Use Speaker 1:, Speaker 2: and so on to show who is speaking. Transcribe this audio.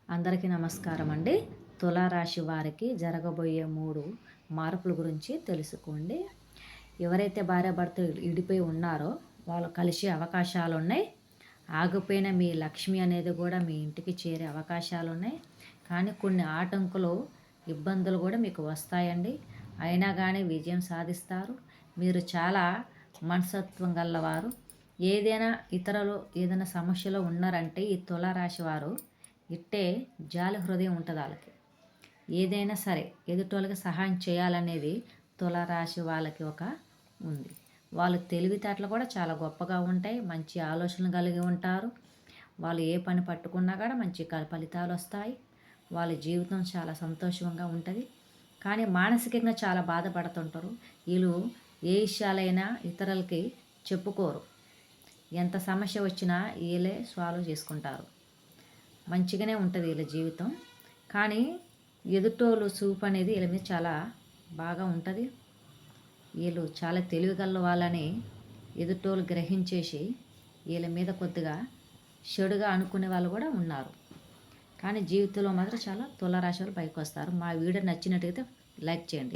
Speaker 1: అందరికీ నమస్కారం అండి. తులారాశి వారికి జరగబోయే 3 మార్పుల గురించి తెలుసుకోండి. ఎవరైతే భార్యాభర్తలు విడిపోయి ఉన్నారో వాళ్ళు కలిసే అవకాశాలున్నాయి. ఆగిపోయిన మీ లక్ష్మి అనేది కూడా మీ ఇంటికి చేరే అవకాశాలున్నాయి. కానీ కొన్ని ఆటంకులు, ఇబ్బందులు కూడా మీకు వస్తాయండి. అయినా కానీ విజయం సాధిస్తారు. మీరు చాలా మనస్తత్వం గలవారు. ఇతరులు ఏదైనా సమస్యలో ఉన్నారంటే ఈ తులారాశి వారు ఇట్టే జాలి హృదయం ఉంటుంది వాళ్ళకి. ఏదైనా సరే ఎదుటోళ్ళకి సహాయం చేయాలనేది తులారాశి వాళ్ళకి ఉంది. వాళ్ళ తెలివితేటలు కూడా చాలా గొప్పగా ఉంటాయి. మంచి ఆలోచనలు కలిగి ఉంటారు. వాళ్ళు ఏ పని పట్టుకున్నా కూడా మంచి ఫలితాలు వస్తాయి. వాళ్ళ జీవితం చాలా సంతోషంగా ఉంటుంది. కానీ మానసికంగా చాలా బాధపడుతుంటారు. వీళ్ళు ఏ విషయాలైనా ఇతరులకి చెప్పుకోరు. ఎంత సమస్య వచ్చినా వీళ్ళే సాల్వ్ చేసుకుంటారు. మంచిగానే ఉంటుంది వీళ్ళ జీవితం. కానీ ఎదుటోళ్ళు చూపు అనేది వీళ్ళ మీద చాలా బాగా ఉంటుంది. వీళ్ళు చాలా తెలివిగల వాళ్ళని ఎదుటోళ్ళు గ్రహించేసి వీళ్ళ మీద కొద్దిగా చెడుగా అనుకునే వాళ్ళు కూడా ఉన్నారు. కానీ జీవితంలో మాత్రం చాలా తులారాశి వాళ్ళు పైకి వస్తారు. మా వీడియో నచ్చినట్టయితే లైక్ చేయండి.